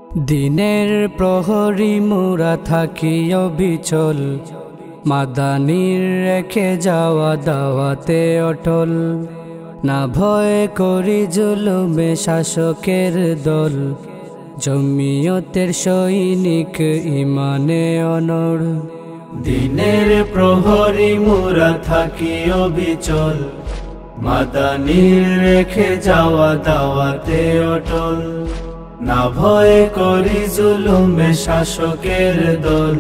দিনের প্রহরী মোরা থাকি অবিচল, মাদানির রেখে যাওয়া দাওয়াতে অটল। না ভয় করি জুলুমে শাসকের দল, জমিয়তের সৈনিক ইমানে অনড়। দিনের প্রহরী মোরা থাকি অবিচল, মাদানির রেখে যাওয়া দাওয়াতে অটল। না ভয় করি জুলুমে শাসকের দল,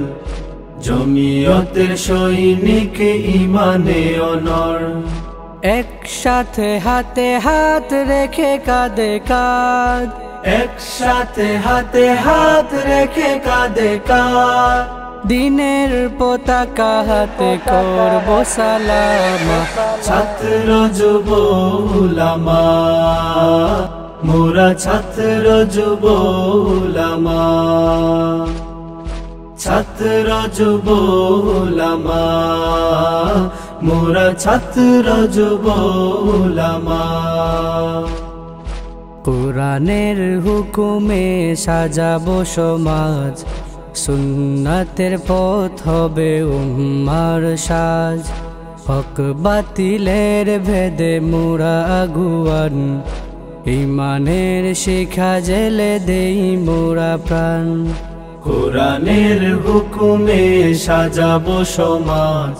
জমিয়তের সৈনিক ইমানে অনড়। একসাথে হাতে হাত রেখে কাঁধে কাঁধ, একসাথে হাতে হাত রেখে কাঁধে কাঁধ, দিনের পতাকা হাতে করব সালামা। ছাত্র যুব উলামা, মোরা ছাত্র যুব উলামা, ছাত্র যুব উলামা, মোরা ছাত্র যুব উলামা। কোরআনের হুকুমে সাজাবো সমাজ, সুন্নাতের পথ হবে উম্মার সাজ। হক বাতিলের ভেদে মোরা আগুয়ান, ইমানের শিখা জেলে দেই মোরা প্রাণ। কোরআনের হুকুমে সাজাবো সমাজ,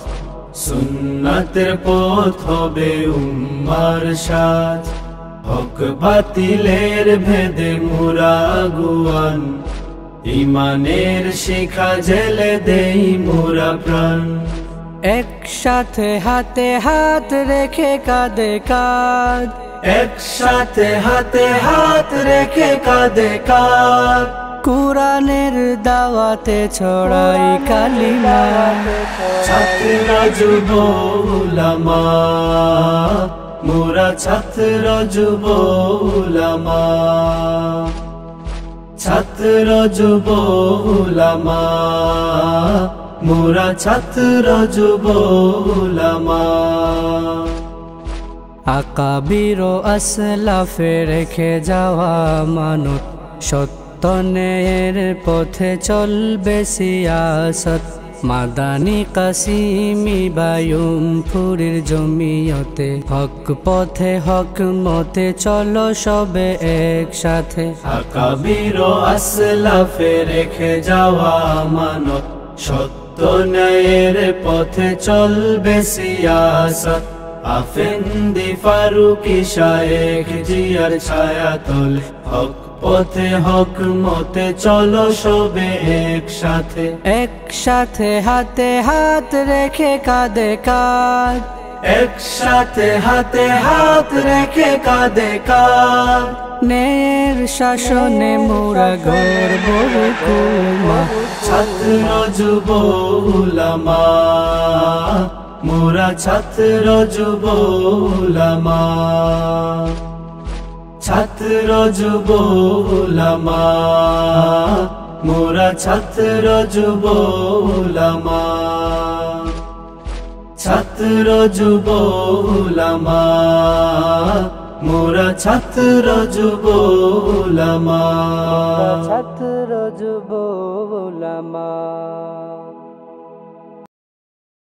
সুন্নাতের পথ হবে উম্মার সাজ। হক বাতিলের ভেদে মোরা আগুয়ান, ইমানের শিখা জেলে দেই মোরা প্রাণ। একসাথে হাতে হাত রেখে কাঁধে কাঁধ, একসাথে হাতে হাত রেখে কাঁধে কাঁধ, কোরআনের দাওয়াতে ছড়াই কালিমা। ছাত্র যুব উলামা, মোরা ছাত্র যুব উলামা, ছাত্র যুব উলামা, মোরা ছাত্র যুব উলামা। আকাবির ও আসলাফে রেখে যাওয়া মানত, সত্য ন্যায়ের পথে চলবে সিয়াসত। মাদানি কাসিমি বায়ুমপুরীর জমিয়তে, হক পথে হক মতে চলো সবে একসাথে। আকাবির ও আসলাফে রেখে যাওয়া আমানত, সত্য ন্যায়ের পথে চলবে সিয়াসত। আফেন্দি ফারুকি শায়েখ জিয়ার ছায়াতলে, হক পথে হক মতে চলো সবে একসাথে। একসাথে হাতে হাত রেখে কাঁধে কাঁধ, একসাথে হাতে হাত রেখে কাঁধে কাঁধ, ন্যায়ের শাসনে মোরা গর্ব হুকুমা। ছাত্র যুব উলামা, মোরা ছাত্র যুব উলামা, ছাত্র যুব উলামা, মোরা ছাত্র যুব উলামা, ছাত্র যুব উলামা, মোরা ছাত্র যুব উলামা, ছাত্র যুব উলামা।